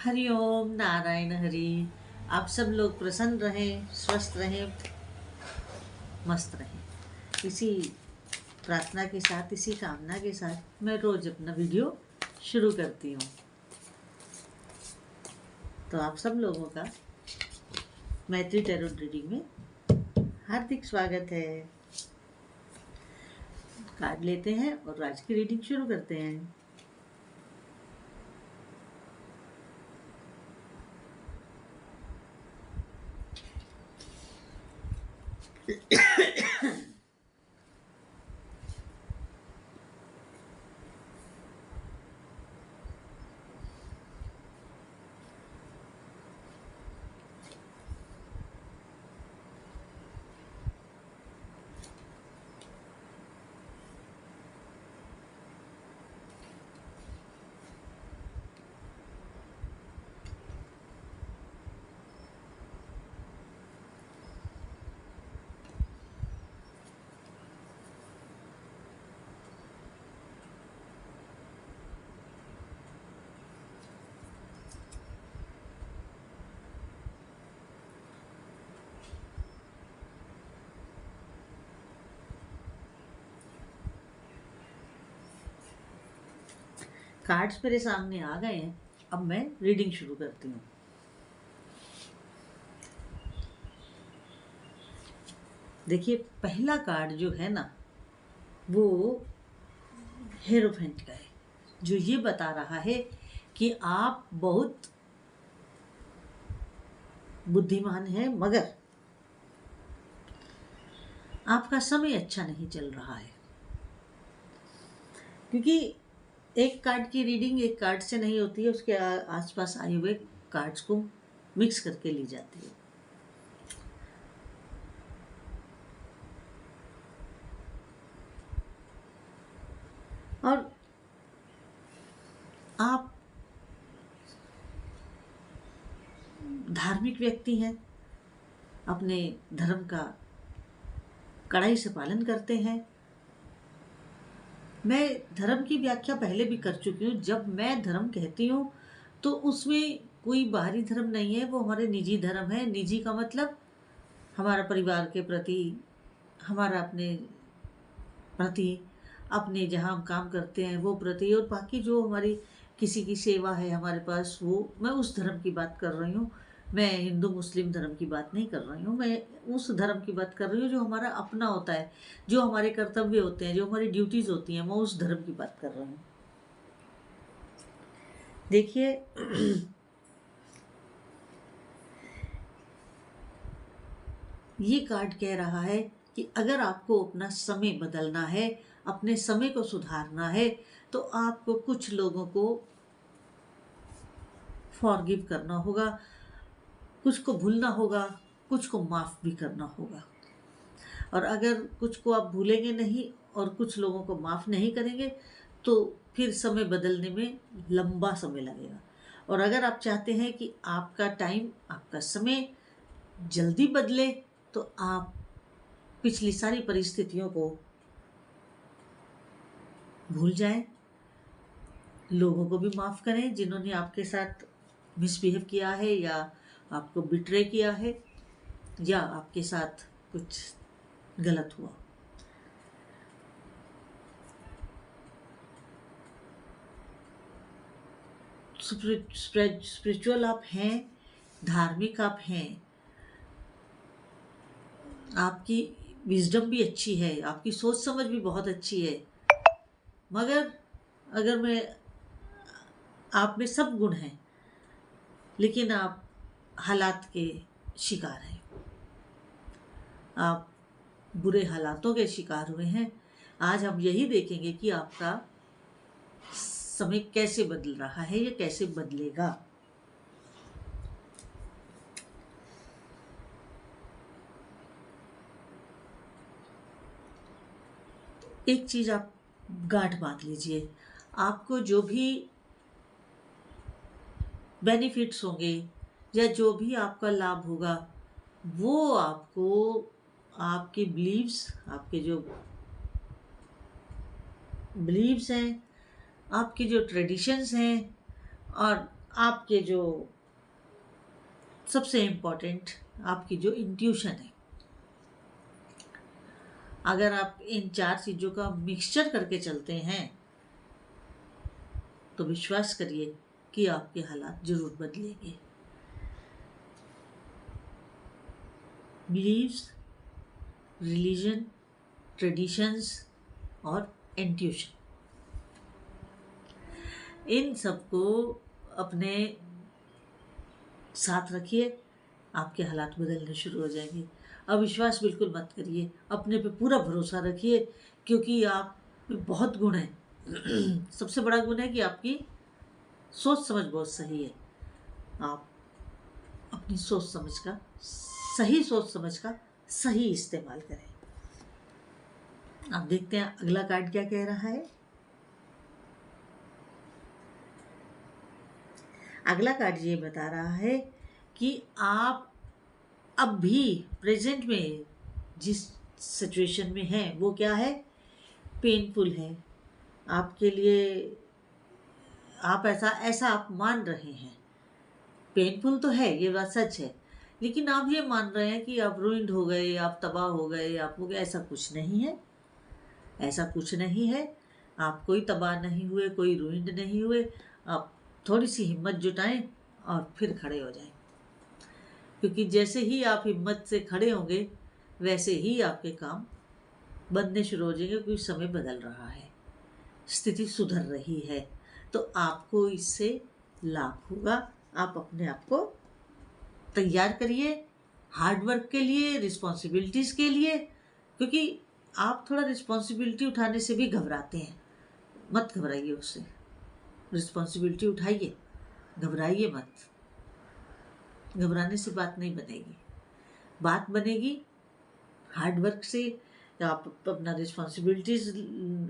हरि ओम नारायण हरि। आप सब लोग प्रसन्न रहें, स्वस्थ रहें, मस्त रहें। इसी प्रार्थना के साथ, इसी कामना के साथ मैं रोज अपना वीडियो शुरू करती हूँ। तो आप सब लोगों का मैत्री टैरो रीडिंग में हार्दिक स्वागत है। कार्ड लेते हैं और आज की रीडिंग शुरू करते हैं। कार्ड्स मेरे सामने आ गए हैं। अब मैं रीडिंग शुरू करती हूँ। देखिए, पहला कार्ड जो है ना, वो हेरोफेंट का है, जो ये बता रहा है कि आप बहुत बुद्धिमान हैं, मगर आपका समय अच्छा नहीं चल रहा है। क्योंकि एक कार्ड की रीडिंग एक कार्ड से नहीं होती है, उसके आसपास आए हुए कार्ड्स को मिक्स करके ली जाती है। और आप धार्मिक व्यक्ति हैं, अपने धर्म का कड़ाई से पालन करते हैं। मैं धर्म की व्याख्या पहले भी कर चुकी हूँ। जब मैं धर्म कहती हूँ तो उसमें कोई बाहरी धर्म नहीं है, वो हमारे निजी धर्म है। निजी का मतलब हमारा परिवार के प्रति, हमारा अपने प्रति, अपने जहाँ हम काम करते हैं वो प्रति, और बाकी जो हमारी किसी की सेवा है हमारे पास, वो मैं उस धर्म की बात कर रही हूँ। मैं हिंदू मुस्लिम धर्म की बात नहीं कर रही हूँ। मैं उस धर्म की बात कर रही हूँ जो हमारा अपना होता है, जो हमारे कर्तव्य होते हैं, जो हमारी ड्यूटीज होती हैं। मैं उस धर्म की बात कर रही हूँ। देखिए, ये कार्ड कह रहा है कि अगर आपको अपना समय बदलना है, अपने समय को सुधारना है, तो आपको कुछ लोगों को फॉरगिव करना होगा, कुछ को भूलना होगा, कुछ को माफ भी करना होगा। और अगर कुछ को आप भूलेंगे नहीं और कुछ लोगों को माफ नहीं करेंगे तो फिर समय बदलने में लंबा समय लगेगा। और अगर आप चाहते हैं कि आपका टाइम, आपका समय जल्दी बदले, तो आप पिछली सारी परिस्थितियों को भूल जाएं, लोगों को भी माफ करें जिन्होंने आपके साथ मिसबिहेव किया है या आपको बिट्रे किया है या आपके साथ कुछ गलत हुआ। स्पिरिचुअल आप हैं, धार्मिक आप हैं, आपकी विजडम भी अच्छी है, आपकी सोच समझ भी बहुत अच्छी है, मगर अगर मैं आप में सब गुण हैं, लेकिन आप हालात के शिकार हैं, आप बुरे हालातों के शिकार हुए हैं। आज हम यही देखेंगे कि आपका समय कैसे बदल रहा है या कैसे बदलेगा। एक चीज आप गांठ बांध लीजिए, आपको जो भी बेनिफिट्स होंगे या जो भी आपका लाभ होगा, वो आपको आपके बिलीव्स, आपके जो बिलीव्स हैं, आपके जो ट्रेडिशंस हैं और आपके जो सबसे इम्पोर्टेंट आपकी जो इंट्यूशन है, अगर आप इन 4 चीज़ों का मिक्सचर करके चलते हैं तो विश्वास करिए कि आपके हालात जरूर बदलेंगे। बिलीव्स, रिलीजन, ट्रेडिशंस और इंट्यूशन, इन सबको अपने साथ रखिए, आपके हालात बदलने शुरू हो जाएंगे। अविश्वास बिल्कुल मत करिए, अपने पे पूरा भरोसा रखिए, क्योंकि आप में बहुत गुण है। सबसे बड़ा गुण है कि आपकी सोच समझ बहुत सही है। आप अपनी सोच समझ का, सही सोच समझ का सही इस्तेमाल करें। आप देखते हैं अगला कार्ड क्या कह रहा है। अगला कार्ड ये बता रहा है कि आप अब भी प्रेजेंट में जिस सिचुएशन में हैं वो क्या है, पेनफुल है आपके लिए। आप ऐसा आप मान रहे हैं, पेनफुल तो है, ये बात सच है, लेकिन आप ये मान रहे हैं कि आप रूइंड हो गए, आप तबाह हो गए, आप हो गए। ऐसा कुछ नहीं है, ऐसा कुछ नहीं है। आप कोई तबाह नहीं हुए, कोई रूइंड नहीं हुए। आप थोड़ी सी हिम्मत जुटाएं और फिर खड़े हो जाएं, क्योंकि जैसे ही आप हिम्मत से खड़े होंगे वैसे ही आपके काम बनने शुरू हो जाएंगे, क्योंकि समय बदल रहा है, स्थिति सुधर रही है, तो आपको इससे लाभ होगा। आप अपने आप को तैयार करिए हार्ड वर्क के लिए, रिस्पॉन्सिबिलिटीज के लिए, क्योंकि आप थोड़ा रिस्पॉन्सिबिलिटी उठाने से भी घबराते हैं। मत घबराइए उससे, रिस्पॉन्सिबिलिटी उठाइए, घबराइए मत। घबराने से बात नहीं बनेगी, बात बनेगी हार्ड वर्क से। आप अपना रिस्पॉन्सिबिलिटीज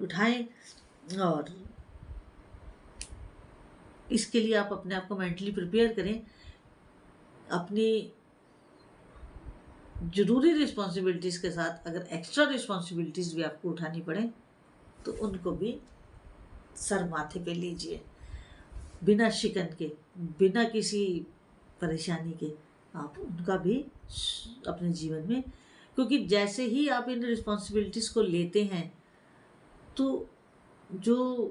उठाएं और इसके लिए आप अपने आप को मेंटली प्रिपेयर करें। अपनी जरूरी रिस्पॉन्सिबिलिटीज के साथ अगर एक्स्ट्रा रिस्पॉन्सिबिलिटीज भी आपको उठानी पड़े तो उनको भी सर माथे पे लीजिए, बिना शिकन के, बिना किसी परेशानी के आप उनका भी अपने जीवन में, क्योंकि जैसे ही आप इन रिस्पॉन्सिबिलिटीज को लेते हैं तो जो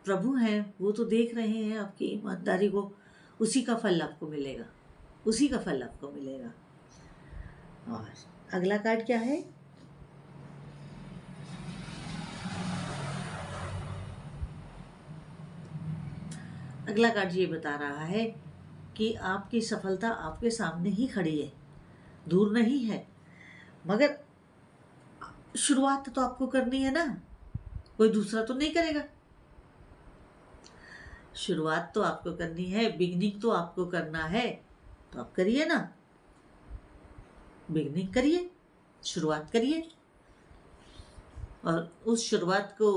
प्रभु हैं वो तो देख रहे हैं आपकी ईमानदारी को, उसी का फल आपको मिलेगा, उसी का फल आपको मिलेगा। और अगला कार्ड क्या है। अगला कार्ड ये बता रहा है कि आपकी सफलता आपके सामने ही खड़ी है, दूर नहीं है, मगर शुरुआत तो आपको करनी है ना, कोई दूसरा तो नहीं करेगा। शुरुआत तो आपको करनी है, बिगनिंग तो आपको करना है, तो आप करिए ना, बिगनिंग करिए, शुरुआत करिए, और उस शुरुआत को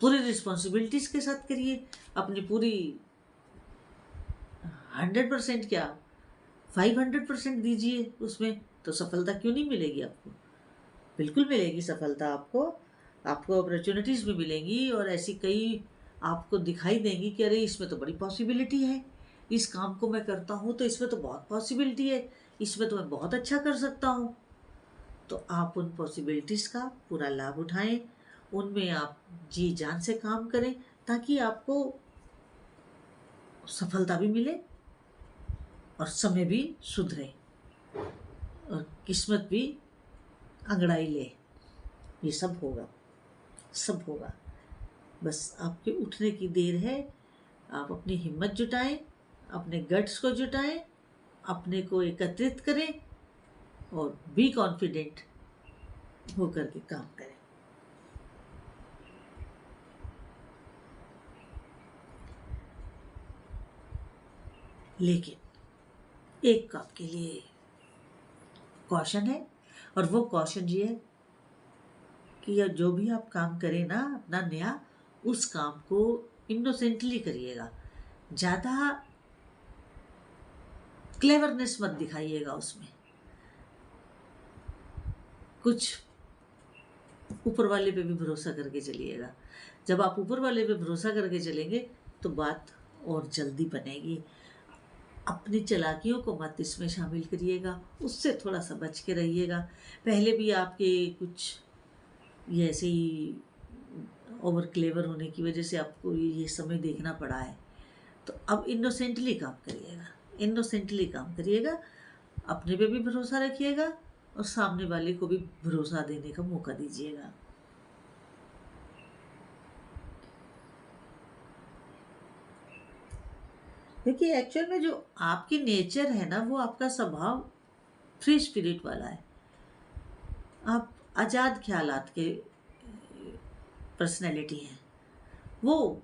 पूरी रिस्पॉन्सिबिलिटीज के साथ करिए। अपनी पूरी 100% क्या 500% दीजिए उसमें, तो सफलता क्यों नहीं मिलेगी आपको, बिल्कुल मिलेगी सफलता आपको। आपको अपॉर्चुनिटीज भी मिलेंगी और ऐसी कई आपको दिखाई देंगी कि अरे इसमें तो बड़ी पॉसिबिलिटी है, इस काम को मैं करता हूँ तो इसमें तो बहुत पॉसिबिलिटी है, इसमें तो मैं बहुत अच्छा कर सकता हूँ। तो आप उन पॉसिबिलिटीज का पूरा लाभ उठाएं, उनमें आप जी जान से काम करें, ताकि आपको सफलता भी मिले और समय भी सुधरे और किस्मत भी अंगड़ाई ले। ये सब होगा, सब होगा, बस आपके उठने की देर है। आप अपनी हिम्मत जुटाएं, अपने गट्स को जुटाएं, अपने को एकत्रित करें और बी कॉन्फिडेंट होकर के काम करें। लेकिन एक आपके लिए कॉशन है, और वो कॉशन ये है कि जो भी आप काम करें ना अपना नया, उस काम को इनोसेंटली करिएगा, ज़्यादा क्लेवरनेस मत दिखाइएगा उसमें। कुछ ऊपर वाले पे भी भरोसा करके चलिएगा। जब आप ऊपर वाले पे भरोसा करके चलेंगे तो बात और जल्दी बनेगी। अपनी चालाकियों को मत इसमें शामिल करिएगा, उससे थोड़ा सा बच के रहिएगा। पहले भी आपके कुछ ये ऐसे ही ओवर क्लेवर होने की वजह से आपको ये समय देखना पड़ा है। तो अब इनोसेंटली काम करिएगा, इनोसेंटली काम करिएगा, अपने पे भी भरोसा रखिएगा और सामने वाले को भी भरोसा देने का मौका दीजिएगा। देखिए, एक्चुअल में जो आपकी नेचर है ना, वो आपका स्वभाव फ्री स्पिरिट वाला है। आप आज़ाद ख्यालात के पर्सनैलिटी हैं। वो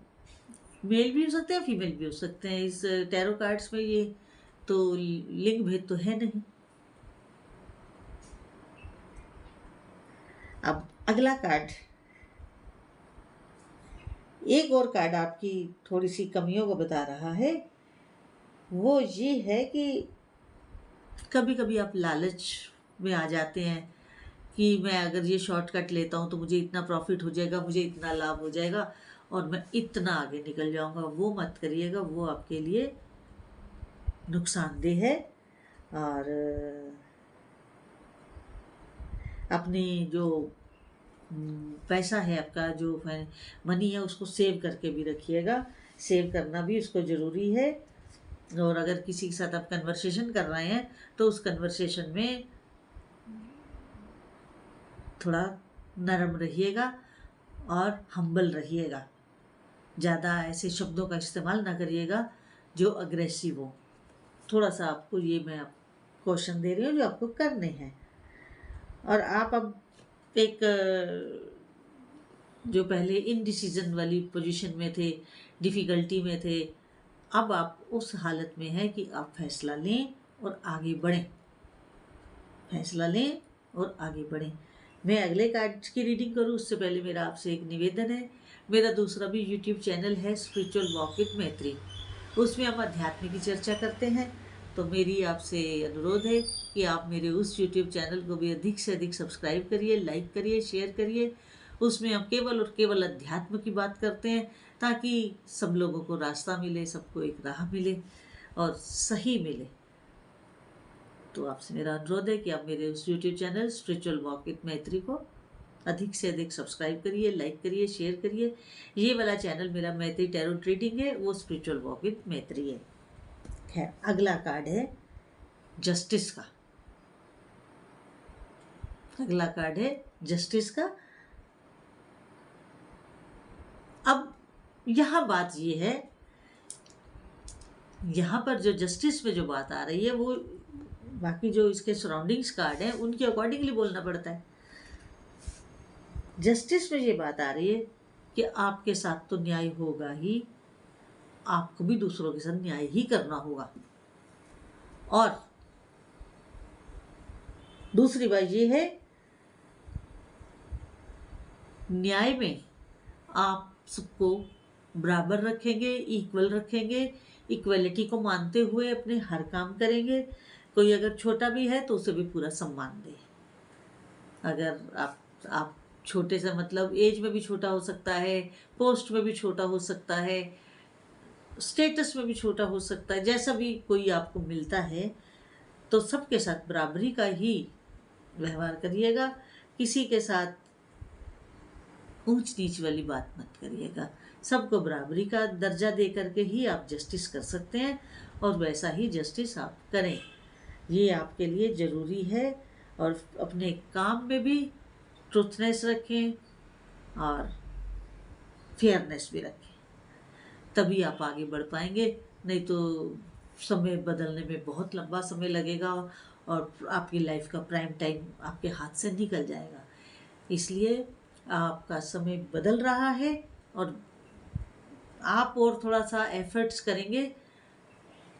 मेल भी हो सकते हैं, फीमेल भी हो सकते हैं। इस टैरो कार्ड्स में ये तो लिंग भेद तो है नहीं। अब अगला कार्ड, एक और कार्ड आपकी थोड़ी सी कमियों को बता रहा है। वो ये है कि कभी कभी आप लालच में आ जाते हैं कि मैं अगर ये शॉर्टकट लेता हूँ तो मुझे इतना प्रॉफिट हो जाएगा, मुझे इतना लाभ हो जाएगा और मैं इतना आगे निकल जाऊंगा। वो मत करिएगा, वो आपके लिए नुकसानदेह है। और अपनी जो पैसा है, आपका जो मनी है, उसको सेव करके भी रखिएगा। सेव करना भी उसको ज़रूरी है। और अगर किसी के साथ आप कन्वर्सेशन कर रहे हैं तो उस कन्वर्सेशन में थोड़ा नरम रहिएगा और हम्बल रहिएगा। ज़्यादा ऐसे शब्दों का इस्तेमाल ना करिएगा जो अग्रेसिव हो। थोड़ा सा आपको ये मैं क्वेश्चन दे रही हूँ जो आपको करने हैं। और आप अब एक जो पहले इनडिसीजन वाली पोजीशन में थे, डिफ़िकल्टी में थे, अब आप उस हालत में हैं कि आप फैसला लें और आगे बढ़ें। फैसला लें और आगे बढ़ें। मैं अगले कार्ड की रीडिंग करूं उससे पहले मेरा आपसे एक निवेदन है। मेरा दूसरा भी यूट्यूब चैनल है स्पिरिचुअल वॉक विद मैत्री। उसमें हम अध्यात्म की चर्चा करते हैं। तो मेरी आपसे अनुरोध है कि आप मेरे उस यूट्यूब चैनल को भी अधिक से अधिक सब्सक्राइब करिए, लाइक करिए, शेयर करिए। उसमें हम केवल और केवल अध्यात्म की बात करते हैं ताकि सब लोगों को रास्ता मिले, सबको एक राह मिले और सही मिले। तो आपसे मेरा अनुरोध है कि आप मेरे उस YouTube channel spiritual walk with मैत्री को अधिक से अधिक सब्सक्राइब करिए, लाइक करिए, शेयर करिए। ये वाला चैनल मेरा मैत्री टैरो रीडिंग है, वो स्पिरिचुअल वॉक विद मैत्री है। खैर, अगला कार्ड है जस्टिस का। अगला कार्ड है जस्टिस का। अब यहाँ बात ये है, यहाँ पर जो जस्टिस में जो बात आ रही है वो बाकी जो इसके सराउंडिंग्स कार्ड हैं उनके अकॉर्डिंगली बोलना पड़ता है। जस्टिस में ये बात आ रही है कि आपके साथ तो न्याय होगा ही, आपको भी दूसरों के साथ न्याय ही करना होगा। और दूसरी बात ये है, न्याय में आप सबको बराबर रखेंगे, इक्वल रखेंगे, इक्वलिटी को मानते हुए अपने हर काम करेंगे। कोई अगर छोटा भी है तो उसे भी पूरा सम्मान दें। अगर आप छोटे से मतलब एज में भी छोटा हो सकता है, पोस्ट में भी छोटा हो सकता है, स्टेटस में भी छोटा हो सकता है, जैसा भी कोई आपको मिलता है तो सबके साथ बराबरी का ही व्यवहार करिएगा। किसी के साथ ऊंच नीच वाली बात मत करिएगा। सबको बराबरी का दर्जा दे करके ही आप जस्टिस कर सकते हैं और वैसा ही जस्टिस आप करें। ये आपके लिए ज़रूरी है। और अपने काम में भी ट्रूथनेस रखें और फेयरनेस भी रखें, तभी आप आगे बढ़ पाएंगे। नहीं तो समय बदलने में बहुत लंबा समय लगेगा और आपकी लाइफ का प्राइम टाइम आपके हाथ से निकल जाएगा। इसलिए आपका समय बदल रहा है और आप और थोड़ा सा एफर्ट्स करेंगे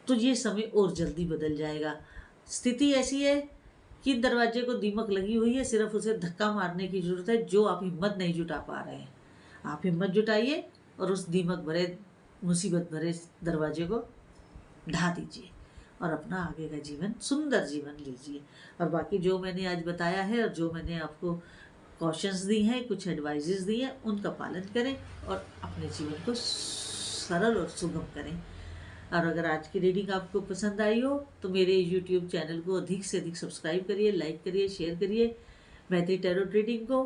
तो ये समय और जल्दी बदल जाएगा। स्थिति ऐसी है कि दरवाजे को दीमक लगी हुई है, सिर्फ उसे धक्का मारने की ज़रूरत है, जो आप हिम्मत नहीं जुटा पा रहे हैं। आप हिम्मत जुटाइए और उस दीमक भरे, मुसीबत भरे दरवाजे को ढा दीजिए और अपना आगे का जीवन, सुंदर जीवन लीजिए। और बाकी जो मैंने आज बताया है और जो मैंने आपको कॉशंस दी हैं, कुछ एडवाइजेस दी हैं, उनका पालन करें और अपने जीवन को सरल और सुगम करें। और अगर आज की रीडिंग आपको पसंद आई हो तो मेरे यूट्यूब चैनल को अधिक से अधिक सब्सक्राइब करिए, लाइक करिए, शेयर करिए मैत्री टैरो रीडिंग को।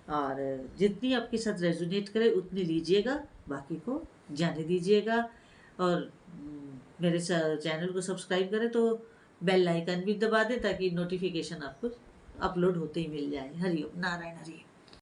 और जितनी आपके साथ रेजोनेट करे उतनी लीजिएगा, बाकी को जाने दीजिएगा। और मेरे चैनल को सब्सक्राइब करें तो बेल आइकन भी दबा दें ताकि नोटिफिकेशन आपको अपलोड होते ही मिल जाए। हरिओम, नारायण हरि।